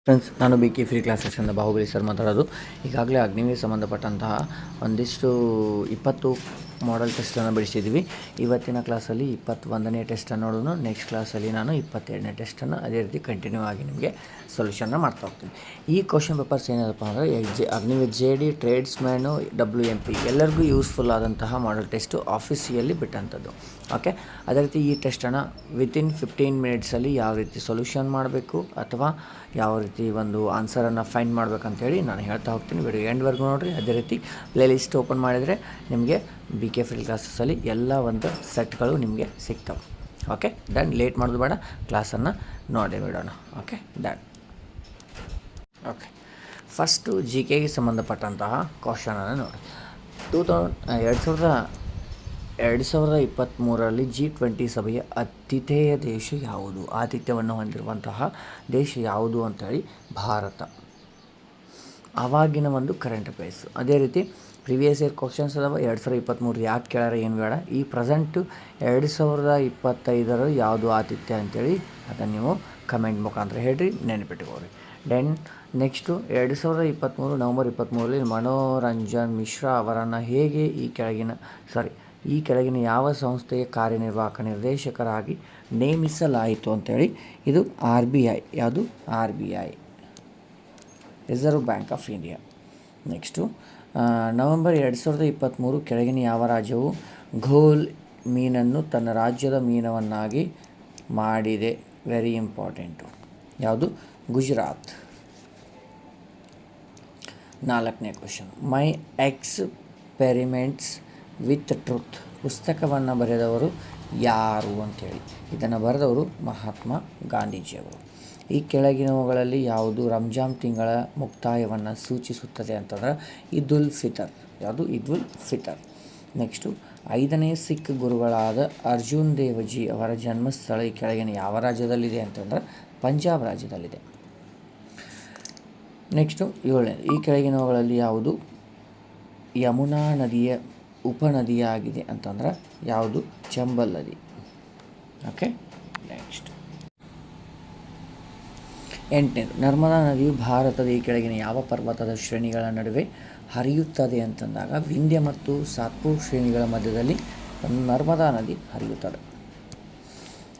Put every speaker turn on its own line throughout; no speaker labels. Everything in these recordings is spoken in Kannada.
ಫ್ರೆಂಡ್ಸ್, ನಾನು BK ಫ್ರೀ ಕ್ಲಾಸಸ್ಸಿಂದ ಬಾಹುಬಲಿ ಸರ್ ಮಾತಾಡೋದು. ಈಗಾಗಲೇ ಅಗ್ನಿಗೆ ಸಂಬಂಧಪಟ್ಟಂತಹ ಒಂದಿಷ್ಟು 20 ಮಾಡೆಲ್ ಟೆಸ್ಟನ್ನು ಬಿಡಿಸಿದ್ದೀವಿ. ಇವತ್ತಿನ ಕ್ಲಾಸಲ್ಲಿ 21ನೇ ಟೆಸ್ಟನ್ನು ನೋಡೋಣ. ನೆಕ್ಸ್ಟ್ ಕ್ಲಾಸಲ್ಲಿ ನಾನು 22ನೇ ಟೆಸ್ಟನ್ನು ಅದೇ ರೀತಿ ಕಂಟಿನ್ಯೂ ಆಗಿ ನಿಮಗೆ ಸೊಲ್ಯೂಷನ್ನ ಮಾಡ್ತಾ ಹೋಗ್ತೀನಿ. ಈ ಕ್ವಶನ್ ಪೇಪರ್ಸ್ ಏನಿದೆಪ್ಪ ಅಂದರೆ ಅಗ್ನಿವೀರ್ JD, ಟ್ರೇಡ್ಸ್ಮ್ಯಾನು, WMP ಎಲ್ಲರಿಗೂ ಯೂಸ್ಫುಲ್ ಆದಂತಹ ಮಾಡೆಲ್ ಟೆಸ್ಟು ಆಫೀಸಿಯಲ್ಲಿ ಬಿಟ್ಟಂಥದ್ದು. ಓಕೆ, ಅದೇ ರೀತಿ ಈ ಟೆಸ್ಟನ್ನು ವಿತಿನ್ 15 ಮಿನಿಟ್ಸಲ್ಲಿ ಯಾವ ರೀತಿ ಸೊಲ್ಯೂಷನ್ ಮಾಡಬೇಕು ಅಥವಾ ಯಾವ ರೀತಿ ಒಂದು ಆನ್ಸರನ್ನು ಫೈಂಡ್ ಮಾಡ್ಬೇಕಂತೇಳಿ ನಾನು ಹೇಳ್ತಾ ಹೋಗ್ತೀನಿ. ವಿಡಿಯೋ ಎಂಡ್ವರೆಗೂ ನೋಡಿರಿ. ಅದೇ ರೀತಿ ಪ್ಲೇಲಿಸ್ಟ್ ಓಪನ್ ಮಾಡಿದರೆ ನಿಮಗೆ BK ಫ್ರೀ ಕ್ಲಾಸಸ್ಸಲ್ಲಿ ಎಲ್ಲ ಒಂದು ಸೆಟ್ಗಳು ನಿಮಗೆ ಸಿಗ್ತವೆ. Okay done. ಲೇಟ್ ಮಾಡೋದು ಬೇಡ, ಕ್ಲಾಸನ್ನು ನೋಡಿ ಬಿಡೋಣ. Okay done. ಓಕೆ, ಫಸ್ಟು GKಗೆ ಸಂಬಂಧಪಟ್ಟಂತಹ ಕ್ವಶನನ್ನು ನೋಡಿ. 2023ರಲ್ಲಿ G20 ಸಭೆಯ ಆತಿಥೇಯ ದೇಶ ಯಾವುದು? ಆತಿಥ್ಯವನ್ನು ಹೊಂದಿರುವಂತಹ ದೇಶ ಯಾವುದು ಅಂತೇಳಿ ಭಾರತ. ಆವಾಗಿನ ಒಂದು ಕರೆಂಟ್ ಅಫೇರ್ಸ್. ಅದೇ ರೀತಿ ಪ್ರಿವಿಯಸ್ ಇಯರ್ ಕ್ವಶನ್ಸ್ ಅದಾವ. 2023 ಯಾಕೆ ಕೇಳ್ಯಾರ ಏನು ಬೇಡ. ಈ ಪ್ರೆಸೆಂಟು 2025 ಯಾವುದು ಆತಿಥ್ಯ ಅಂತೇಳಿ ಅದನ್ನು ನೀವು ಕಮೆಂಟ್ ಮುಖಾಂತರ ಹೇಳ್ರಿ, ನೆನಪಿಟ್ಕೋರಿ. ದೆನ್ ನೆಕ್ಸ್ಟು 2023 ನವಂಬರ್ 23ರಲ್ಲಿ ಮನೋರಂಜನ್ ಮಿಶ್ರಾ ಅವರನ್ನು ಹೇಗೆ ಈ ಕೆಳಗಿನ ಯಾವ ಸಂಸ್ಥೆಯ ಕಾರ್ಯನಿರ್ವಾಹಕ ನಿರ್ದೇಶಕರಾಗಿ ನೇಮಿಸಲಾಯಿತು ಅಂತೇಳಿ. ಇದು RBI. ಯಾವುದು? RBI, reserve bank of India. Next November 2023 ಕೆಳಗಿನ ಯಾವ ರಾಜ್ಯವು ಘೋಲ್ ಮೀನನ್ನು ತನ್ನ ರಾಜ್ಯದ ಮೀನವನ್ನಾಗಿ ಮಾಡಿದೆ? Very important. ಯಾವುದು? ಗುಜರಾತ್. 4ನೇ question. My experiments with truth ಪುಸ್ತಕವನ್ನು ಬರೆದವರು ಯಾರು ಅಂತೇಳಿ. ಇದನ್ನು ಬರೆದವರು ಮಹಾತ್ಮ ಗಾಂಧೀಜಿಯವರು. ಈ ಕೆಳಗಿನವುಗಳಲ್ಲಿ ಯಾವುದು ರಂಜಾನ್ ತಿಂಗಳ ಮುಕ್ತಾಯವನ್ನು ಸೂಚಿಸುತ್ತದೆ ಅಂತಂದ್ರೆ ಈದ್-ಉಲ್ ಫಿತರ್. ಯಾವುದು? ಈದ್-ಉಲ್ ಫಿತರ್. ನೆಕ್ಸ್ಟು 5ನೇ ಸಿಖ್ ಗುರುಗಳಾದ ಅರ್ಜುನ್ ದೇವಜಿ ಅವರ ಜನ್ಮಸ್ಥಳ ಈ ಕೆಳಗಿನ ಯಾವ ರಾಜ್ಯದಲ್ಲಿದೆ ಅಂತಂದ್ರೆ ಪಂಜಾಬ್ ರಾಜ್ಯದಲ್ಲಿದೆ. ನೆಕ್ಸ್ಟು 7ನೇ, ಈ ಕೆಳಗಿನವುಗಳಲ್ಲಿ ಯಾವುದು ಯಮುನಾ ನದಿಯ ಉಪನದಿಯಾಗಿದೆ ಅಂತಂದ್ರೆ ಯಾವುದು? ಚಂಬಲ್ ನದಿ. ಓಕೆ ನೆಕ್ಸ್ಟ್ 8ನೇದು, ನರ್ಮದಾ ನದಿಯು ಭಾರತದ ಈ ಕೆಳಗಿನ ಯಾವ ಪರ್ವತದ ಶ್ರೇಣಿಗಳ ನಡುವೆ ಹರಿಯುತ್ತದೆ ಅಂತಂದಾಗ ವಿಂಧ್ಯ ಮತ್ತು ಸಾತ್ಪುರ್ ಶ್ರೇಣಿಗಳ ಮಧ್ಯದಲ್ಲಿ ನರ್ಮದಾ ನದಿ ಹರಿಯುತ್ತದೆ.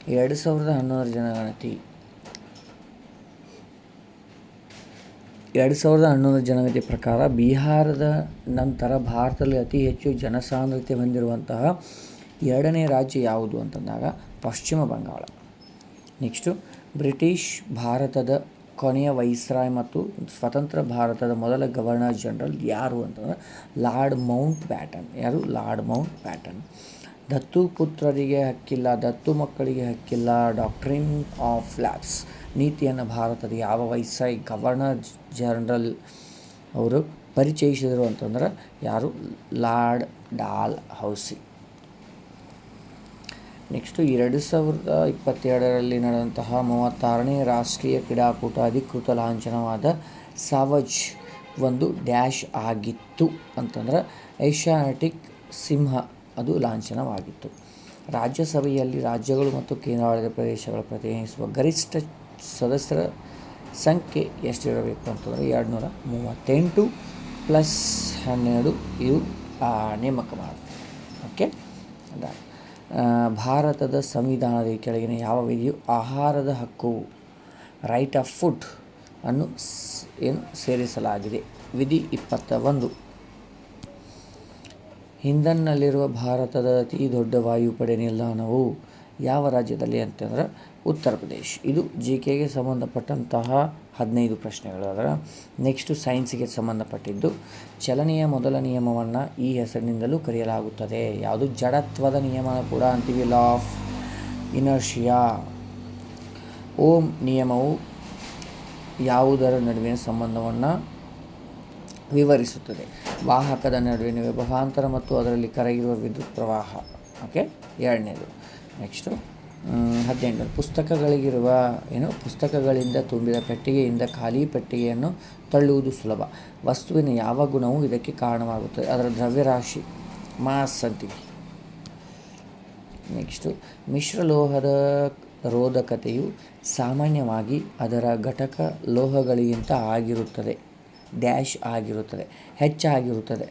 2011 ಜನಗಣತಿ ಪ್ರಕಾರ ಬಿಹಾರದ ನಂತರ ಭಾರತದಲ್ಲಿ ಅತಿ ಹೆಚ್ಚು ಜನಸಾಂದ್ರತೆ ಹೊಂದಿರುವಂತಹ 2ನೇ ರಾಜ್ಯ ಯಾವುದು ಅಂತಂದಾಗ ಪಶ್ಚಿಮ ಬಂಗಾಳ. ನೆಕ್ಸ್ಟು ಬ್ರಿಟಿಷ್ ಭಾರತದ ಕೊನೆಯ ವೈಸ್ರಾಯ್ ಮತ್ತು ಸ್ವತಂತ್ರ ಭಾರತದ ಮೊದಲ ಗವರ್ನರ್ ಜನರಲ್ ಯಾರು ಅಂತಂದ್ರೆ ಲಾರ್ಡ್ ಮೌಂಟ್ ಬ್ಯಾಟನ್. ಯಾರು? Lord Mount baton. ದತ್ತು ಪುತ್ರರಿಗೆ ಹಕ್ಕಿಲ್ಲ, ದತ್ತು ಮಕ್ಕಳಿಗೆ ಹಕ್ಕಿಲ್ಲ, ಡಾಕ್ಟ್ರಿನ್ ಆಫ್ ಲ್ಯಾಪ್ಸ್ ನೀತಿಯನ್ನು ಭಾರತದ ಯಾವ ವೈಸ್ರಾಯ್ ಗವರ್ನರ್ ಜನರಲ್ ಅವರು ಪರಿಚಯಿಸಿದರು ಅಂತಂದ್ರೆ ಯಾರು? Lord Dalhousie. ನೆಕ್ಸ್ಟು 2022ರಲ್ಲಿ ನಡೆದಂತಹ 36ನೇ ರಾಷ್ಟ್ರೀಯ ಕ್ರೀಡಾಕೂಟ ಅಧಿಕೃತ ಲಾಂಛನವಾದ ಸಾವಜ್ ಒಂದು ಡ್ಯಾಶ್ ಆಗಿತ್ತು ಅಂತಂದ್ರೆ ಏಷ್ಯಾಟಿಕ್ ಸಿಂಹ ಅದು ಲಾಂಛನವಾಗಿತ್ತು. ರಾಜ್ಯಸಭೆಯಲ್ಲಿ ರಾಜ್ಯಗಳು ಮತ್ತು ಕೇಂದ್ರಾಡಳಿತ ಪ್ರದೇಶಗಳ ಪ್ರತಿನಿಧಿಸುವ ಗರಿಷ್ಠ ಸದಸ್ಯರ ಸಂಖ್ಯೆ ಎಷ್ಟಿರಬೇಕು ಅಂತಂದರೆ 238 + 12 ಇದು ನೇಮಕ ಮಾಡುತ್ತೆ. ಓಕೆ, ಭಾರತದ ಸಂವಿಧಾನದ ಈ ಕೆಳಗಿನ ಯಾವ ವಿಧಿಯು ಆಹಾರದ ಹಕ್ಕು ರೈಟ್ ಆಫ್ ಫುಡ್ ಅನ್ನು ಸೇರಿಸಲಾಗಿದೆ? ವಿಧಿ 21. ಹಿಂದನ್ನಲ್ಲಿರುವ ಭಾರತದ ಅತಿ ದೊಡ್ಡ ವಾಯುಪಡೆ ನಿಲ್ದಾಣವು ಯಾವ ರಾಜ್ಯದಲ್ಲಿ ಅಂತಂದ್ರೆ ಉತ್ತರ ಪ್ರದೇಶ್. ಇದು GKಗೆ ಸಂಬಂಧಪಟ್ಟಂತಹ 15 ಪ್ರಶ್ನೆಗಳು ಅದರ. ನೆಕ್ಸ್ಟು ಸೈನ್ಸಿಗೆ ಸಂಬಂಧಪಟ್ಟಿದ್ದು. ಚಲನೆಯ ಮೊದಲ ನಿಯಮವನ್ನು ಈ ಹೆಸರಿನಿಂದಲೂ ಕರೆಯಲಾಗುತ್ತದೆ. ಯಾವುದು? ಜಡತ್ವದ ನಿಯಮ ಕೂಡ ಅಂತೀವಿ, ಲಾ ಆಫ್ ಇನರ್ಷಿಯಾ. ಓಮ್ ನಿಯಮವು ಯಾವುದರ ನಡುವಿನ ಸಂಬಂಧವನ್ನು ವಿವರಿಸುತ್ತದೆ? ವಾಹಕದ ನಡುವಿನ ವಿಭವಾಂತರ ಮತ್ತು ಅದರಲ್ಲಿ ಕರಗಿರುವ ವಿದ್ಯುತ್ ಪ್ರವಾಹ. ಓಕೆ, 2ನೇದು. ನೆಕ್ಸ್ಟು 18 ಪುಸ್ತಕಗಳಿಂದ ತುಂಬಿದ ಪೆಟ್ಟಿಗೆಯಿಂದ ಖಾಲಿ ಪೆಟ್ಟಿಗೆಯನ್ನು ತಳ್ಳುವುದು ಸುಲಭ. ವಸ್ತುವಿನ ಯಾವ ಗುಣವು ಇದಕ್ಕೆ ಕಾರಣವಾಗುತ್ತದೆ? ಅದರ ದ್ರವ್ಯರಾಶಿ, ಮಾಸ್ ಅಂತೀವಿ. ನೆಕ್ಸ್ಟು ಮಿಶ್ರಲೋಹದ ರೋಧಕತೆಯು ಸಾಮಾನ್ಯವಾಗಿ ಅದರ ಘಟಕ ಲೋಹಗಳಿಗಿಂತ ಆಗಿರುತ್ತದೆ ಡ್ಯಾಶ್ ಆಗಿರುತ್ತದೆ ಹೆಚ್ಚಾಗಿರುತ್ತದೆ.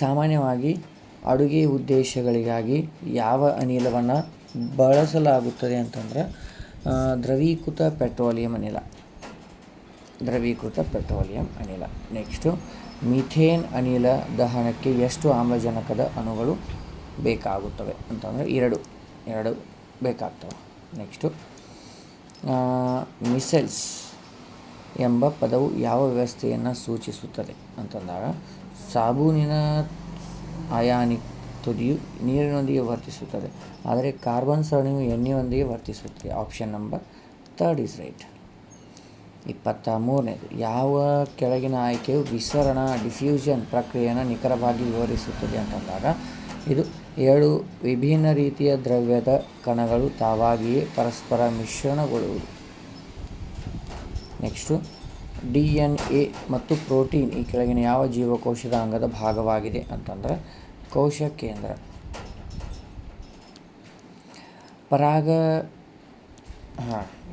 ಸಾಮಾನ್ಯವಾಗಿ ಅಡುಗೆ ಉದ್ದೇಶಗಳಿಗಾಗಿ ಯಾವ ಅನಿಲವನ್ನು ಬಳಸಲಾಗುತ್ತದೆ ಅಂತಂದ್ರೆ ದ್ರವೀಕೃತ ಪೆಟ್ರೋಲಿಯಂ ಅನಿಲ. ನೆಕ್ಸ್ಟು ಮೀಥೇನ್ ಅನಿಲ ದಹನಕ್ಕೆ ಎಷ್ಟು ಆಮ್ಲಜನಕದ ಅಣುಗಳು ಬೇಕಾಗುತ್ತವೆ ಅಂತಂದರೆ ಎರಡು ಬೇಕಾಗ್ತವೆ. ನೆಕ್ಸ್ಟು ಮಿಸೈಲ್ಸ್ ಎಂಬ ಪದವು ಯಾವ ವ್ಯವಸ್ಥೆಯನ್ನು ಸೂಚಿಸುತ್ತದೆ ಅಂತಂದಾಗ ಸಾಬೂನಿನ ಅಯಾನಿಕ್ ತುದಿಯು ನೀರಿನೊಂದಿಗೆ ವರ್ತಿಸುತ್ತದೆ, ಆದರೆ ಕಾರ್ಬನ್ ಸರಣಿಯು ಎಣ್ಣೆಯೊಂದಿಗೆ ವರ್ತಿಸುತ್ತದೆ. Option number 3 is right. 23ನೇದು ಯಾವ ಕೆಳಗಿನ ಆಯ್ಕೆಯು ಡಿಫ್ಯೂಷನ್ ಪ್ರಕ್ರಿಯೆಯನ್ನು ನಿಖರವಾಗಿ ವಿವರಿಸುತ್ತದೆ ಅಂತಂದಾಗ ಇದು 2 ವಿಭಿನ್ನ ರೀತಿಯ ದ್ರವ್ಯದ ಕಣಗಳು ತಾವಾಗಿಯೇ ಪರಸ್ಪರ ಮಿಶ್ರಣಗೊಳ್ಳುವುದು. ನೆಕ್ಸ್ಟು DNA ಮತ್ತು ಪ್ರೋಟೀನ್ ಈ ಕೆಳಗಿನ ಯಾವ ಜೀವಕೋಶದ ಅಂಗದ ಭಾಗವಾಗಿದೆ ಅಂತಂದರೆ ಕೋಶ ಕೇಂದ್ರ.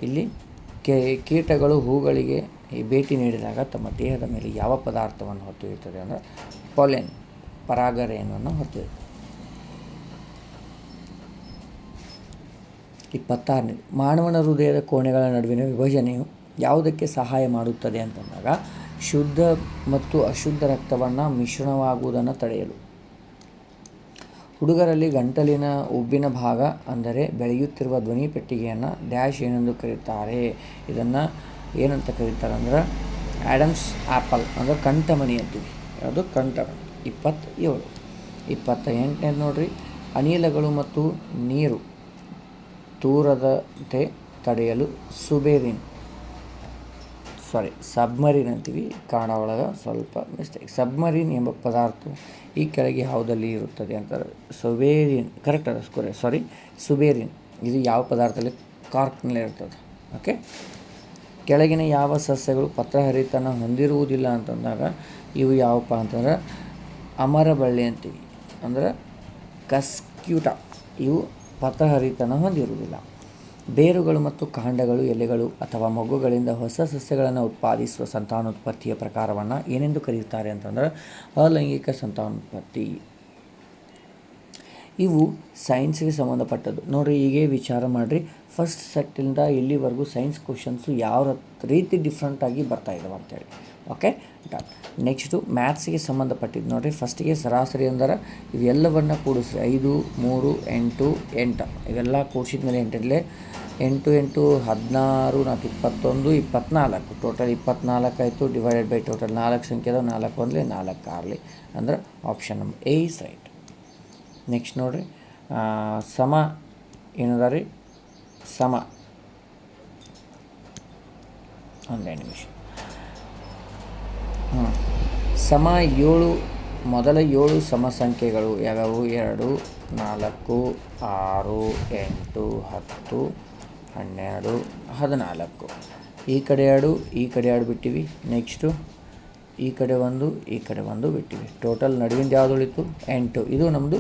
ಇಲ್ಲಿ ಕೀಟಗಳು ಹೂಗಳಿಗೆ ಭೇಟಿ ನೀಡಿದಾಗ ತಮ್ಮ ದೇಹದ ಮೇಲೆ ಯಾವ ಪದಾರ್ಥವನ್ನು ಹೊತ್ತಿರುತ್ತದೆ ಅಂದರೆ ಪೊಲೆನ್ ಪರಾಗರೇಣುವನ್ನು ಹೊತ್ತಿರುತ್ತದೆ. 26ನೇ ಮಾನವನ ಹೃದಯದ ಕೋಣೆಗಳ ನಡುವಿನ ವಿಭಜನೆಯು ಯಾವುದಕ್ಕೆ ಸಹಾಯ ಮಾಡುತ್ತದೆ ಅಂತಂದಾಗ ಶುದ್ಧ ಮತ್ತು ಅಶುದ್ಧ ರಕ್ತವನ್ನು ಮಿಶ್ರಣವಾಗುವುದನ್ನು ತಡೆಯಲು. ಹುಡುಗರಲ್ಲಿ ಗಂಟಲಿನ ಉಬ್ಬಿನ ಭಾಗ ಅಂದರೆ ಬೆಳೆಯುತ್ತಿರುವ ಧ್ವನಿ ಪೆಟ್ಟಿಗೆಯನ್ನು ಡ್ಯಾಶ್ ಏನೆಂದು ಕರೀತಾರೆ. ಇದನ್ನು ಏನಂತ ಕರೀತಾರೆ ಅಂದ್ರೆ ಆ್ಯಡಮ್ಸ್ ಆ್ಯಪಲ್ ಅಂದರೆ ಕಂಠಮಣಿ ಅಂತೀವಿ. ಅದು ಕಂಠಮಣಿ. 28ನೇದು ನೋಡ್ರಿ, ಅನಿಲಗಳು ಮತ್ತು ನೀರು ತೂರದಂತೆ ತಡೆಯಲು ಸಬ್ಮರೀನ್ ಅಂತೀವಿ. ಕನ್ನಡ ಒಳಗೆ ಸ್ವಲ್ಪ ಮಿಸ್ಟೇಕ್. ಸಬ್ಮರೀನ್ ಎಂಬ ಪದಾರ್ಥ ಈ ಕೆಳಗೆ ಯಾವುದಲ್ಲಿ ಇರುತ್ತದೆ ಅಂತಾರೆ ಸುಬೇರಿನ್. ಇದು ಯಾವ ಪದಾರ್ಥದಲ್ಲಿ ಕಾರ್ಕ್ನಲ್ಲಿ ಇರ್ತದೆ. ಓಕೆ, ಕೆಳಗಿನ ಯಾವ ಸಸ್ಯಗಳು ಪತ್ರಹರಿತನ ಹೊಂದಿರುವುದಿಲ್ಲ ಅಂತಂದಾಗ ಇವು ಯಾವಪ್ಪ ಅಂತಂದ್ರೆ ಅಮರಬಳ್ಳಿ ಅಂತೀವಿ, ಅಂದ್ರೆ ಕಸ್ಕ್ಯೂಟಾ. ಇವು ಪತ್ರಹರಿತನ ಹೊಂದಿರುವುದಿಲ್ಲ. ಬೇರುಗಳು ಮತ್ತು ಕಾಂಡಗಳು ಎಲೆಗಳು ಅಥವಾ ಮೊಗ್ಗುಗಳಿಂದ ಹೊಸ ಸಸ್ಯಗಳನ್ನು ಉತ್ಪಾದಿಸುವ ಸಂತಾನೋತ್ಪತ್ತಿಯ ಪ್ರಕಾರವನ್ನು ಏನೆಂದು ಕರೆಯುತ್ತಾರೆ ಅಂತಂದ್ರೆ ಅಲೈಂಗಿಕ ಸಂತಾನೋತ್ಪತ್ತಿ. ಇವು ಸೈನ್ಸ್ಗೆ ಸಂಬಂಧಪಟ್ಟದ್ದು. ನೋಡಿರಿ, ಹೀಗೆ ವಿಚಾರ ಮಾಡಿರಿ. ಫಸ್ಟ್ ಸೆಟ್ಟಿಂದ ಇಲ್ಲಿವರೆಗೂ ಸೈನ್ಸ್ ಕ್ವಶನ್ಸು ಯಾವ ರೀತಿ ಡಿಫ್ರೆಂಟಾಗಿ ಬರ್ತಾ ಇದ್ದಾವೆ ಅಂತೇಳಿ. Okay, done. ನೆಕ್ಸ್ಟು ಮ್ಯಾಥ್ಸಿಗೆ ಸಂಬಂಧಪಟ್ಟಿದ್ದು ನೋಡಿರಿ. ಫಸ್ಟಿಗೆ ಸರಾಸರಿ ಅಂದರೆ ಇವೆಲ್ಲವನ್ನು ಕೂಡಿಸ್ರಿ. 5, 3, 8, 8 ಇವೆಲ್ಲ ಕೂಡಿಸಿದ ಮೇಲೆ 8 8 16 4 21 24 ಟೋಟಲ್ 24 ಆಯಿತು. ಡಿವೈಡೆಡ್ ಬೈ ಟೋಟಲ್ 4 ಸಂಖ್ಯೆ ಅದಾವೆ. 4 1 4 6 ಅಂದ್ರೆ option number A is right. Next ನೋಡಿರಿ, ಸಮ ಏನದ ರೀ ಸಮ ಒಂದೇ ನಿಮಿಷ. ಸಮ 7 ಮೊದಲ 7 ಸಮ ಸಂಖ್ಯೆಗಳು ಯಾವ್ಯಾವು? 2 4 6 8 10 12 14. ಈ ಕಡೆ 2 ಈ ಕಡೆ 2 ಬಿಟ್ಟಿವಿ. ನೆಕ್ಸ್ಟು ಈ ಕಡೆ 1 ಈ ಕಡೆ 1 ಬಿಟ್ಟಿವಿ. ಟೋಟಲ್ ನಡುವಿಂದ ಯಾವುದು ಉಳಿತು? 8. ಇದು ನಮ್ಮದು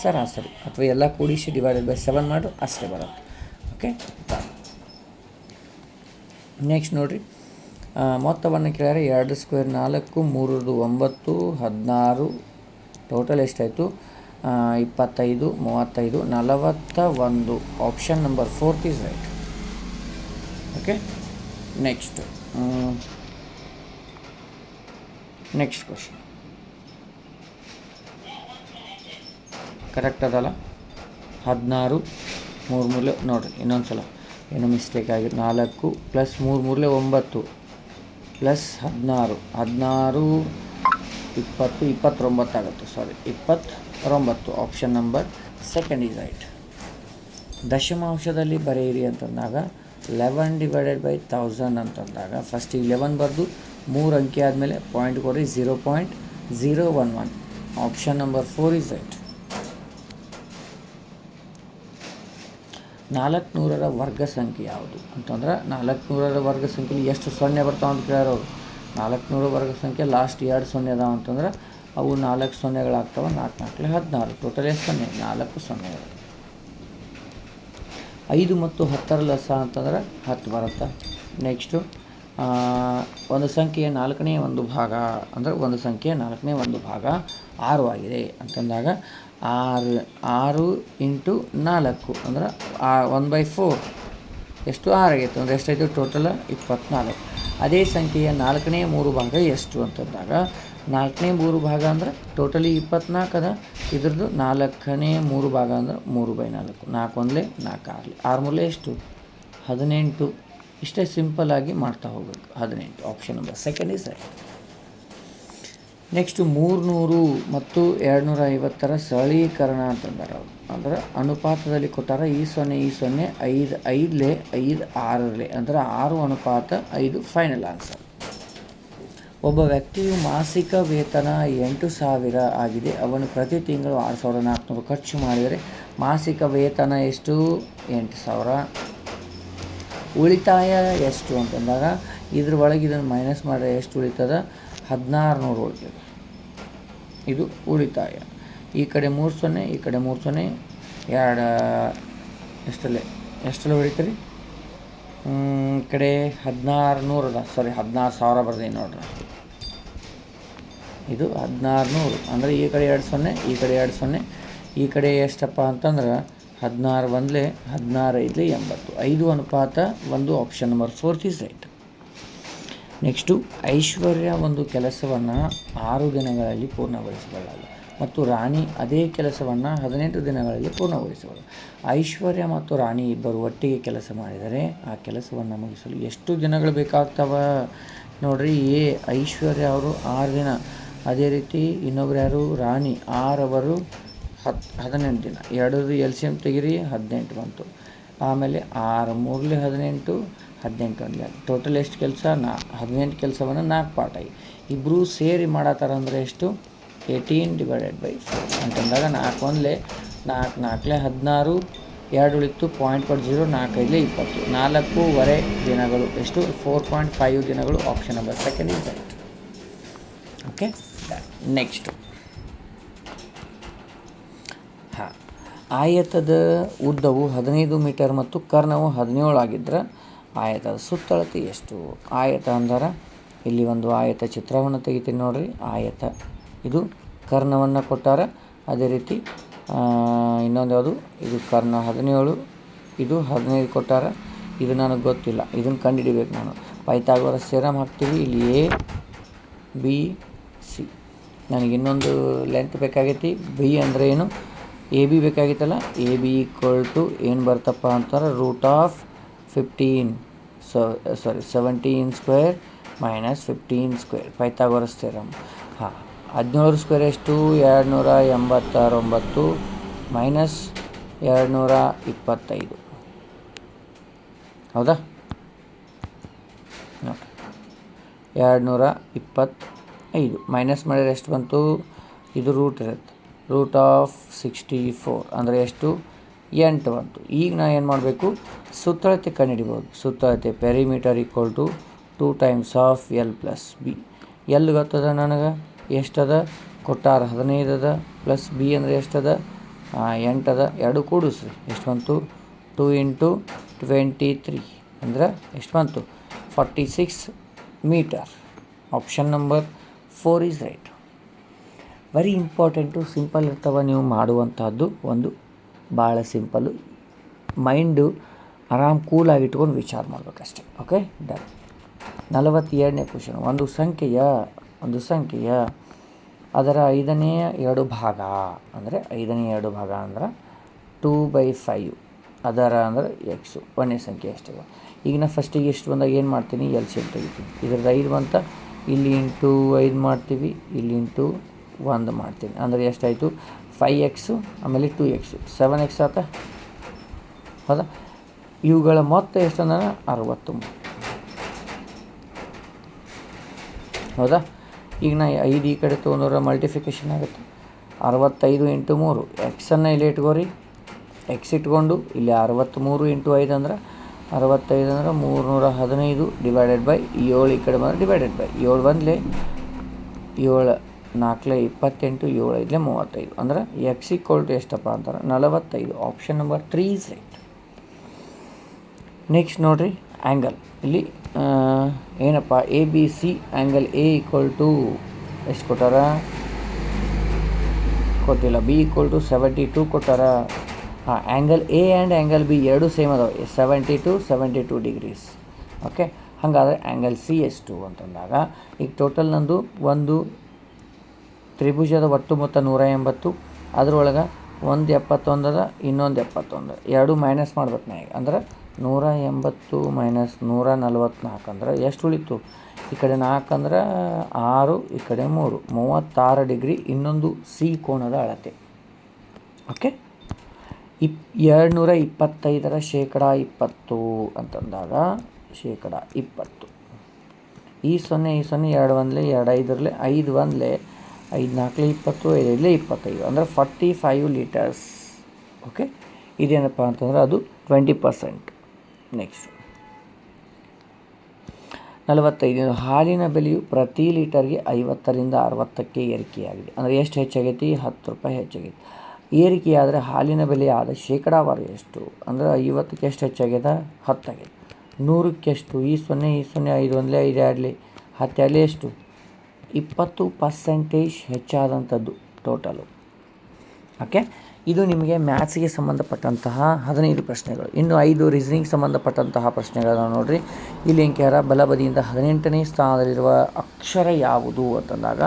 ಸರಾಸರಿ, ಅಥವಾ ಎಲ್ಲ ಕೂಡಿಸಿ ಡಿವೈಡೆಡ್ ಬೈ 7 ಮಾಡು ಅಷ್ಟೇ ಬರುತ್ತೆ. ಓಕೆ, ನೆಕ್ಸ್ಟ್ ನೋಡಿರಿ, ಮೊತ್ತವನ್ನು ಕೇಳಿದ್ರೆ 2 ಸ್ಕ್ವೇರ್ 4 3 9 16 ಟೋಟಲ್ ಎಷ್ಟಾಯಿತು? 25 35 41. Option number 4 is right. Okay, next question correct ಅದಲ್ಲ? 16 3 ಮೂಲೆ ನೋಡಿರಿ, ಇನ್ನೊಂದು ಸಲ ಏನೋ ಮಿಸ್ಟೇಕ್ ಆಗಿದೆ. 4 ಪ್ಲಸ್ 3 ಮೂಲೆ 9 ಪ್ಲಸ್ 16 16 20 29 ಆಗುತ್ತೆ. 29. Option number 2 is right. ದಶಮಾಂಶದಲ್ಲಿ ಬರೆಯಿರಿ ಅಂತಂದಾಗ 11 ಡಿವೈಡೆಡ್ ಬೈ 1000 ಅಂತಂದಾಗ ಫಸ್ಟ್ 11 ಬರೆದು 3 ಅಂಕಿ ಆದಮೇಲೆ ಪಾಯಿಂಟ್ ಕೊಡಿ 0.011. Option number 4 is right. 400ರ ವರ್ಗ ಸಂಖ್ಯೆ ಯಾವುದು ಅಂತಂದ್ರೆ 400ರ ವರ್ಗ ಸಂಖ್ಯೆಯಲ್ಲಿ ಎಷ್ಟು ಸೊನ್ನೆ ಬರ್ತಾವೆ ಅಂತ ಕೇಳೋರು. 400 ವರ್ಗ ಸಂಖ್ಯೆ ಲಾಸ್ಟ್ 2 ಸೊನ್ನೆ ಅದಾವೆ ಅಂತಂದ್ರೆ ಅವು 4 ಸೊನ್ನೆಗಳಾಗ್ತವೆ. 4 4 16 ಟೋಟಲ್ ಎಷ್ಟು ಸೊನ್ನೆ? 4 ಸೊನ್ನೆಗಳು. 5 ಮತ್ತು 10ರ ಲಸ ಅಂತಂದ್ರೆ 10 ಬರುತ್ತೆ. ನೆಕ್ಸ್ಟು ಒಂದು ಸಂಖ್ಯೆಯ 4ನೇ ಒಂದು ಭಾಗ ಅಂದರೆ ಒಂದು ಸಂಖ್ಯೆಯ 4ನೇ ಒಂದು ಭಾಗ 6 ಆಗಿದೆ ಅಂತಂದಾಗ 6 ಇಂಟು 4 ಅಂದ್ರೆ 1/4 ಎಷ್ಟು 6 ಆಗೈತೆ ಅಂದರೆ ಎಷ್ಟಾಯಿತು ಟೋಟಲ್ 24. ಅದೇ ಸಂಖ್ಯೆಯ 4ನೇ 3 ಭಾಗ ಎಷ್ಟು ಅಂತಂದಾಗ 4ನೇ 3 ಭಾಗ ಅಂದ್ರೆ ಟೋಟಲಿ 24 ಅದ. ಇದ್ರದ್ದು 4ನೇ 3 ಭಾಗ ಅಂದ್ರೆ 3/4. 4 ಒಂದಲೇ 4 ಆರಲಿ 6 ಮೂರಲೆ ಎಷ್ಟು 18. ಇಷ್ಟೇ ಸಿಂಪಲ್ಲಾಗಿ ಮಾಡ್ತಾ ಹೋಗ್ಬೇಕು. 18 option number second is right. Next 300 ಮತ್ತು 250 ಸರಳೀಕರಣ ಅಂತಂದಾರೆ ಅವರು. ಅಂದ್ರೆ ಅನುಪಾತದಲ್ಲಿ ಕೊಟ್ಟಾರ ಈ 0 5 5 6 ಅಂದರೆ 6:5 ಫೈನಲ್ ಆನ್ಸರ್. ಒಬ್ಬ ವ್ಯಕ್ತಿಯು ಮಾಸಿಕ ವೇತನ 8,000 ಆಗಿದೆ. ಅವನು ಪ್ರತಿ ತಿಂಗಳು 6,400 ಖರ್ಚು ಮಾಡಿದರೆ ಮಾಸಿಕ ವೇತನ ಎಷ್ಟು 8,000. ಉಳಿತಾಯ ಎಷ್ಟು ಅಂತಂದಾಗ ಇದ್ರ ಒಳಗೆ ಇದನ್ನು ಮೈನಸ್ ಮಾಡಿದ್ರೆ ಎಷ್ಟು ಉಳಿತದ 1,600 ಉಳಿತದೆ. ಇದು ಉಳಿತಾಯ. ಈ ಕಡೆ 3 0 ಈ ಕಡೆ 3 0 ಎರಡು ಎಷ್ಟಲ್ಲೇ ಹೊಡಿತೀರಿ ಈ ಕಡೆ 1,600 ಅದ. ಸಾರಿ 16,000 ಬರ್ತೀನಿ ನೋಡ್ರಿ. ಇದು 1,600 ಅಂದರೆ ಈ ಕಡೆ 2 0 ಈ ಕಡೆ 2 0 ಈ ಕಡೆ ಎಷ್ಟಪ್ಪ ಅಂತಂದ್ರೆ 16 1 16 5 80. 5:1 option number 4 is right. Next Aishwarya ಒಂದು ಕೆಲಸವನ್ನು 6 ದಿನಗಳಲ್ಲಿ ಪೂರ್ಣಗೊಳಿಸಬಲ್ಲಳು ಮತ್ತು ರಾಣಿ ಅದೇ ಕೆಲಸವನ್ನು 18 ದಿನಗಳಲ್ಲಿ ಪೂರ್ಣಗೊಳಿಸಬಲ್ಲಳು. ಐಶ್ವರ್ಯ ಮತ್ತು ರಾಣಿ ಇಬ್ಬರು ಒಟ್ಟಿಗೆ ಕೆಲಸ ಮಾಡಿದರೆ ಆ ಕೆಲಸವನ್ನು ಮುಗಿಸಲು ಎಷ್ಟು ದಿನಗಳು ಬೇಕಾಗ್ತವೆ ನೋಡ್ರಿ. ಐಶ್ವರ್ಯ ಅವರು 6 ದಿನ, ಅದೇ ರೀತಿ ಇನ್ನೊಬ್ರು ಯಾರು ರಾಣಿ 6 ಅವರು 18 ದಿನ. ಎರಡದು LCM ತೆಗಿರಿ 18 ಬಂತು. ಆಮೇಲೆ 6 3 18 18 1 ಟೋಟಲ್ ಎಷ್ಟು ಕೆಲಸ 18 ಕೆಲಸವನ್ನು 4 ಪಾರ್ಟ್ ಆಗಿ ಇಬ್ಬರು ಸೇರಿ ಮಾಡತ್ತಾರ ಅಂದರೆ ಎಷ್ಟು 18/4 ಅಂತಂದಾಗ 4 1 4 4 16 2 ಉಳಿತು 0.0 4 5 20 4.5 ದಿನಗಳು ಎಷ್ಟು 4.5 ದಿನಗಳು. Option number second is right. Okay next ಆಯತದ ಉದ್ದವು 15 ಮೀಟರ್ ಮತ್ತು ಕರ್ಣವು 17 ಆಗಿದ್ದರೆ ಆಯತದ ಸುತ್ತಳತೆ ಎಷ್ಟು. ಆಯತ ಅಂದರೆ ಇಲ್ಲಿ ಒಂದು ಆಯತ ಚಿತ್ರವನ್ನು ತೆಗಿತೀನಿ ನೋಡ್ರಿ. ಆಯತ ಇದು ಕರ್ಣವನ್ನು ಕೊಟ್ಟಾರ. ಅದೇ ರೀತಿ ಇನ್ನೊಂದು ಯಾವುದು ಇದು ಕರ್ಣ 17 ಇದು 15 ಕೊಟ್ಟಾರ. ಇದು ನನಗೆ ಗೊತ್ತಿಲ್ಲ, ಇದನ್ನು ಕಂಡುಹಿಡಿಬೇಕು ನಾನು. ಪೈಥಾಗೋರಸ್ ಥಿಯರಮ್ ಹಾಕ್ತೀವಿ. ಇಲ್ಲಿ ABC ನನಗೆ ಇನ್ನೊಂದು ಲೆಂತ್ ಬೇಕಾಗೈತಿ. ಬಿ ಅಂದರೆ ಏನು AB ಬೇಕಾಗಿತ್ತಲ್ಲ. AB = ಏನು ಬರ್ತಪ್ಪ ಅಂತಾರೆ √15 -17² ಪೈಥಾಗೋರಸ್ ಥಿಯರಮ್. 17² ಎಷ್ಟು 289 -225 ಹೌದಾ. 225 ಮೈನಸ್ ಮಾಡಿದರೆ ಎಷ್ಟು ಬಂತು. ಇದು ರೂಟ್ ಇರುತ್ತೆ √64 ಅಂದರೆ ಎಷ್ಟು 8 ಬಂತು. ಈಗ ನಾ ಏನು ಮಾಡಬೇಕು ಸುತ್ತಳತೆ ಕಂಡುಹಿಡಿಬೋದು. ಸುತ್ತಳತೆ perimeter = 2 times of L + B. L ಗೊತ್ತದ ನನಗೆ ಎಷ್ಟದ ಕೊಟ್ಟಾರ 15 ಅದ ಪ್ಲಸ್ B ಅಂದರೆ ಎಷ್ಟದ 8 ಅದ. ಎರಡು ಕೂಡಿಸ್ರಿ ಎಷ್ಟು ಬಂತು 2 × 23 ಅಂದರೆ ಎಷ್ಟು ಬಂತು 46 metre. Option number 4 is right. Very important. Simple ಇರ್ತವೆ ನೀವು ಮಾಡುವಂಥದ್ದು. ಒಂದು ಭಾಳ ಸಿಂಪಲ್ಲು. ಮೈಂಡು ಆರಾಮ್ ಕೂಲಾಗಿ ಇಟ್ಕೊಂಡು ವಿಚಾರ ಮಾಡ್ಬೇಕಷ್ಟೆ. Okay done. 42ನೇ ಕ್ವಶನ್. ಒಂದು ಸಂಖ್ಯೆಯ ಅದರ 5ನೇ 2 ಭಾಗ ಅಂದರೆ 5ನೇ 2 ಭಾಗ ಅಂದ್ರೆ 2/5 ಅದರ ಅಂದರೆ ಎಕ್ಸು. ಒಂದನೇ ಸಂಖ್ಯೆ ಎಷ್ಟಿದೆ. ಈಗ ನಾ ಫಸ್ಟಿಗೆ ಎಷ್ಟು ಬಂದಾಗ ಏನು ಮಾಡ್ತೀನಿ LCM ತೆಗಿತೀನಿ. ಇದ್ರದ್ದು 5 ಬಂತ ಇಲ್ಲಿ ಇಂಟು 5 ಮಾಡ್ತೀವಿ, ಇಲ್ಲಿ ಇಂಟು 1 ಮಾಡ್ತೀನಿ. ಅಂದರೆ ಎಷ್ಟಾಯಿತು 5x ಆಮೇಲೆ 2x 7x ಆತ ಹೌದಾ. ಇವುಗಳ ಮೊತ್ತ ಎಷ್ಟು ಅಂದ್ರೆ 63 ಹೌದಾ. ಈಗ ನಾ 5 ಈ ಕಡೆ ತೊಗೊಂಡ್ರೆ ಮಲ್ಟಿಫಿಕೇಷನ್ ಆಗುತ್ತೆ. 65 × 3 ಎಕ್ಸನ್ನು ಇಲ್ಲಿ ಇಟ್ಕೋರಿ. ಎಕ್ಸ್ ಇಟ್ಕೊಂಡು ಇಲ್ಲಿ 63 × 5 ಅಂದ್ರೆ 65 ಅಂದ್ರೆ 315 / 7 ಈ ಕಡೆ ಬಂದರೆ /7 ಬಂದಲೇ 7 4 28 7 5 35 ಅಂದ್ರೆ x = ಎಷ್ಟಪ್ಪ ಅಂತಾರೆ 45. Option number 3 is right. Next ನೋಡಿರಿ ಆ್ಯಂಗಲ್ ಇಲ್ಲಿ ಏನಪ್ಪ A B C angle A equal to ಎಷ್ಟು ಕೊಟ್ಟಾರ ಕೊಟ್ಟಿಲ್ಲ, ಬಿ ಈಕ್ವಲ್ ಟು 72 ಕೊಟ್ಟಾರ. Angle A and angle B ಎರಡು ಸೇಮ್ ಅದಾವೆ, 72 ಡಿಗ್ರೀಸ್. ಓಕೆ, ಹಾಗಾದರೆ ಆ್ಯಂಗಲ್ ಸಿ ಎಷ್ಟು ಅಂತಂದಾಗ ಈಗ ಟೋಟಲ್ ನಂದು ಒಂದು ತ್ರಿಭುಜದ ಒಟ್ಟು ಮೊತ್ತ 180, ಅದರೊಳಗೆ ಒಂದು 71 ಅದ, ಇನ್ನೊಂದು 71, ಎರಡು ಮೈನಸ್ ಮಾಡ್ಬೇಕು ನಾ ಈಗ. ಅಂದ್ರೆ 180 ಮೈನಸ್ 144 ಅಂದ್ರೆ ಎಷ್ಟು ಉಳಿತು? ಈ ಕಡೆ 4 ಅಂದ್ರೆ 6, ಈ ಕಡೆ 3, 36 ಡಿಗ್ರಿ ಇನ್ನೊಂದು ಸಿ ಕೋನದ ಅಳತೆ. ಓಕೆ, 225ರ ಶೇಕಡ 20 ಅಂತಂದಾಗ ಶೇಕಡ 20. ಈ 0 2 1 2 5 5 1 5 4 20 5 25 ಅಂದರೆ 45 ಲೀಟರ್ಸ್. ಓಕೆ, ಇದೇನಪ್ಪ ಅಂತಂದ್ರೆ ಅದು 20%. ನೆಕ್ಸ್ಟ್ 45 ಹಾಲಿನ ಬೆಲೆಯು ಪ್ರತಿ ಲೀಟರ್ಗೆ 50ರಿಂದ 60ಕ್ಕೆ ಏರಿಕೆಯಾಗಿದೆ. ಅಂದರೆ ಎಷ್ಟು ಹೆಚ್ಚಾಗೈತಿ? 10 ರೂಪಾಯಿ ಹೆಚ್ಚಾಗೈತಿ. ಏರಿಕೆಯಾದರೆ ಹಾಲಿನ ಬೆಲೆ ಆದ ಶೇಕಡಾವಾರು ಎಷ್ಟು? ಅಂದರೆ 50ಕ್ಕೆ ಎಷ್ಟು ಹೆಚ್ಚಾಗ್ಯದ? 10 ಆಗೈತೆ. 100ಕ್ಕೆ ಎಷ್ಟು? ಈ 0 5 1 5 2 10 2 ಎಷ್ಟು? 20% ಹೆಚ್ಚಾದಂಥದ್ದು ಟೋಟಲು. ಓಕೆ, ಇದು ನಿಮಗೆ ಮ್ಯಾಥ್ಸ್ಗೆ ಸಂಬಂಧಪಟ್ಟಂತಹ 15 ಪ್ರಶ್ನೆಗಳು. ಇನ್ನು 5 ರೀಸನಿಂಗ್ ಸಂಬಂಧಪಟ್ಟಂತಹ ಪ್ರಶ್ನೆಗಳನ್ನು ನೋಡಿರಿ. ಇಲ್ಲಿ ಅಂಕ್ಯಾರ ಬಲಬದಿಯಿಂದ 18ನೇ ಸ್ಥಾನದಲ್ಲಿರುವ ಅಕ್ಷರ ಯಾವುದು ಅಂತಂದಾಗ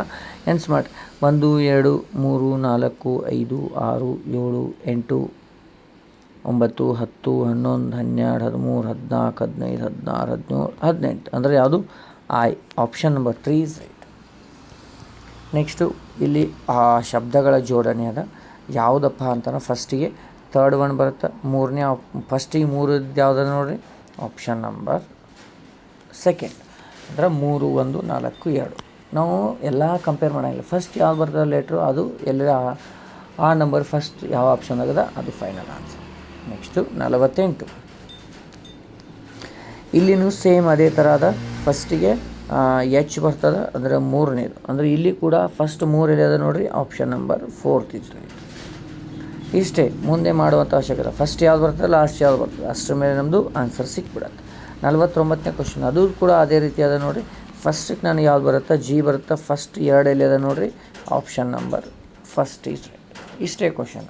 ಏನು ಸ್ಮಾರ್ಟ್ 1 2 3 4 5 6 7 8 9 10 11 12 13 14 15 16 17 18 ಅಂದರೆ ಯಾವುದು? I. Option number 3 is right. Next ಇಲ್ಲಿ ಆ ಶಬ್ದಗಳ ಜೋಡಣೆ ಅದ ಯಾವುದಪ್ಪ ಅಂತಂದ್ರೆ ಫಸ್ಟಿಗೆ ಥರ್ಡ್ ಒನ್ ಬರುತ್ತೆ, ಮೂರನೇ ಫಸ್ಟಿಗೆ 3 ಯಾವ್ದು ನೋಡಿರಿ? Option number second. ಅಂದ್ರೆ 3 1 4 2. ನಾವು ಎಲ್ಲ ಕಂಪೇರ್ ಮಾಡೋಂಗಿಲ್ಲ, ಫಸ್ಟ್ ಯಾವ್ದು ಬರ್ತದೆ ಲೆಟ್ರು ಅದು ಎಲ್ಲ ಆ ನಂಬರ್ ಫಸ್ಟ್ ಯಾವ ಆಪ್ಷನ್ ಆಗದ ಅದು ಫೈನಲ್ ಆನ್ಸರ್. ನೆಕ್ಸ್ಟು 48. ಇಲ್ಲಿನೂ ಸೇಮ್ ಅದೇ ಥರ ಅದ, ಫಸ್ಟಿಗೆ ಎಚ್ ಬರ್ತದೆ ಅಂದರೆ ಮೂರನೇದು. ಅಂದರೆ ಇಲ್ಲಿ ಕೂಡ ಫಸ್ಟ್ 3 ಎಲ್ಲಿ ಅದ ನೋಡಿರಿ? ಆಪ್ಷನ್ ನಂಬರ್ 4 ಇತ್ತು. ಇಷ್ಟೇ, ಮುಂದೆ ಮಾಡುವಂಥ ಅವಶ್ಯಕತೆ. ಫಸ್ಟ್ ಯಾವ್ದು ಬರ್ತದೆ, ಲಾಸ್ಟ್ ಯಾವ್ದು ಬರ್ತದೆ, ಅಷ್ಟರ ಮೇಲೆ ನಮ್ಮದು ಆನ್ಸರ್ ಸಿಕ್ಬಿಡತ್ತೆ. 49ನೇ ಕ್ವಶನ್ ಅದು ಕೂಡ ಅದೇ ರೀತಿ ಅದ ನೋಡಿರಿ. ಫಸ್ಟಿಗೆ ನಾನು ಯಾವ್ದು ಬರುತ್ತೆ? ಜಿ ಬರುತ್ತೆ. ಫಸ್ಟ್ 2 ಎಲ್ಲಿ ಅದ ನೋಡಿರಿ? Option number first is right. ಇಷ್ಟೇ ಕ್ವಶನ್.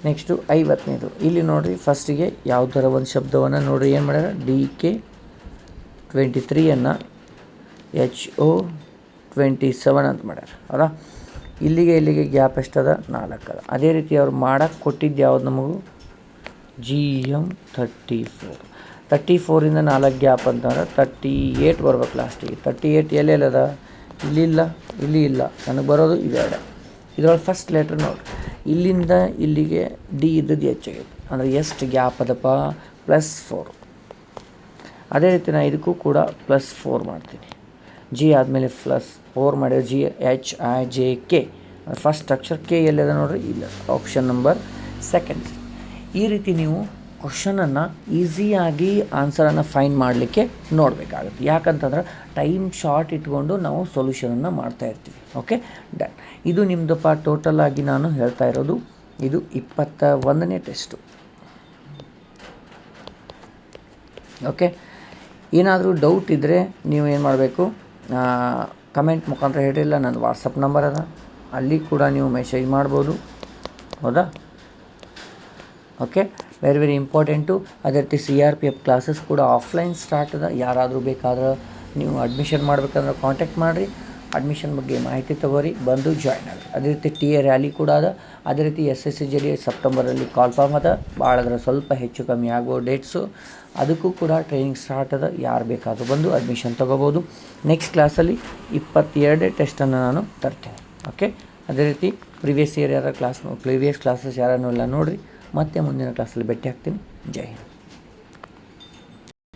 ನೆಕ್ಸ್ಟು 50ನೇದು ಇಲ್ಲಿ ನೋಡಿರಿ. ಫಸ್ಟಿಗೆ ಯಾವುದರ ಒಂದು ಶಬ್ದವನ್ನು ನೋಡಿರಿ ಏನು ಮಾಡ್ಯಾರ? DK23 HO27 ಅಂತ ಮಾಡ್ಯಾರ. ಹೌದಾ? ಇಲ್ಲಿಗೆ ಗ್ಯಾಪ್ ಎಷ್ಟದ? 4 ಅದ. ಅದೇ ರೀತಿ ಅವ್ರು ಮಾಡಕ್ಕೆ ಕೊಟ್ಟಿದ್ದು ಯಾವ್ದು ನಮಗೂ? GM34. 34ರಿಂದ 4 ಗ್ಯಾಪ್ ಅಂತಂದ್ರೆ 38 ಬರ್ಬೇಕು ಲಾಸ್ಟಿಗೆ. 38 ಎಲ್ಲೆಲ್ಲದ? ಇಲ್ಲಿಲ್ಲ, ಇಲ್ಲಿ ಇಲ್ಲ, ನನಗೆ ಬರೋದು ಇವೆರಡು. ಇದ್ರೊಳಗೆ ಫಸ್ಟ್ ಲೆಟ್ರ್ ನೋಡಿ, ಇಲ್ಲಿಂದ ಇಲ್ಲಿಗೆ ಡಿ ಇದ್ದದ್ದು ಹೆಚ್ಚಾಗೈತೆ. ಅಂದರೆ ಎಷ್ಟು ಗ್ಯಾಪ್ ಅದಪ್ಪ? +4. ಅದೇ ರೀತಿ ನಾನು ಇದಕ್ಕೂ ಕೂಡ +4 ಮಾಡ್ತೀನಿ. ಜಿ ಆದಮೇಲೆ +4 ಮಾಡಿದ್ರೆ GHIJK. ಫಸ್ಟ್ ಅಕ್ಷರ ಕೆ ಎಲ್ಲದ ನೋಡ್ರಿ? ಇಲ್ಲ, ಆಪ್ಷನ್ ನಂಬರ್ ಸೆಕೆಂಡ್. ಈ ರೀತಿ ನೀವು ಕ್ವಶನನ್ನು ಈಸಿಯಾಗಿ ಆನ್ಸರನ್ನು ಫೈಂಡ್ ಮಾಡಲಿಕ್ಕೆ ನೋಡಬೇಕಾಗುತ್ತೆ. ಯಾಕಂತಂದ್ರೆ ಟೈಮ್ ಶಾರ್ಟ್ ಇಟ್ಕೊಂಡು ನಾವು ಸೊಲ್ಯೂಷನನ್ನು ಮಾಡ್ತಾಯಿರ್ತೀವಿ. Okay, done. ಇದು ನಿಮ್ಮದಪ್ಪ ಟೋಟಲ್ ಆಗಿ ನಾನು ಹೇಳ್ತಾ ಇರೋದು ಇದು 21ನೇ ಟೆಸ್ಟು. ಓಕೆ, ಏನಾದರೂ ಡೌಟ್ ಇದ್ದರೆ ನೀವು ಏನು ಮಾಡಬೇಕು? ಕಮೆಂಟ್ ಮುಖಾಂತರ ಹೇಳಿಲ್ಲ, ನನ್ನ ವಾಟ್ಸಪ್ ನಂಬರ್ ಅದ, ಅಲ್ಲಿ ಕೂಡ ನೀವು ಮೆಸೇಜ್ ಮಾಡ್ಬೋದು. ಹೌದಾ? Okay, very important. ಅದೇ ರೀತಿ CRPF ಕ್ಲಾಸಸ್ ಕೂಡ ಆಫ್ಲೈನ್ ಸ್ಟಾರ್ಟ್ ಅದ. ಯಾರಾದರೂ ಬೇಕಾದ್ರೆ ನೀವು ಅಡ್ಮಿಷನ್ ಮಾಡಬೇಕಂದ್ರೆ ಕಾಂಟ್ಯಾಕ್ಟ್ ಮಾಡಿರಿ. ಅಡ್ಮಿಷನ್ ಬಗ್ಗೆ ಮಾಹಿತಿ ತೊಗೋರಿ, ಬಂದು ಜಾಯ್ನ್ ಆಗಿ. ಅದೇ ರೀತಿ TA ರ್ಯಾಲಿ ಕೂಡ ಅದ. ಅದೇ ರೀತಿ SSC JD ಸೆಪ್ಟೆಂಬರಲ್ಲಿ ಕಾಲ್ ಫಾರ್ಮ್ ಅದ. ಭಾಳ ಅದರ ಸ್ವಲ್ಪ ಹೆಚ್ಚು ಕಮ್ಮಿ ಆಗೋ ಡೇಟ್ಸು. ಅದಕ್ಕೂ ಕೂಡ ಟ್ರೈನಿಂಗ್ ಸ್ಟಾರ್ಟ್ ಅದ. ಯಾರು ಬೇಕಾದರೂ ಬಂದು ಅಡ್ಮಿಷನ್ ತೊಗೋಬೋದು. ನೆಕ್ಸ್ಟ್ ಕ್ಲಾಸಲ್ಲಿ 22 ಟೆಸ್ಟನ್ನು ನಾನು ತರ್ತೇನೆ. ಓಕೆ, ಅದೇ ರೀತಿ ಪ್ರೀವಿಯಸ್ ಕ್ಲಾಸಸ್ ಯಾರನ್ನೂ ಎಲ್ಲ ನೋಡಿರಿ. ಮತ್ತೆ ಮುಂದಿನ ಕ್ಲಾಸಲ್ಲಿ ಭೇಟಿ ಆಗ್ತೀನಿ. ಜೈ ಹಿಂದ್.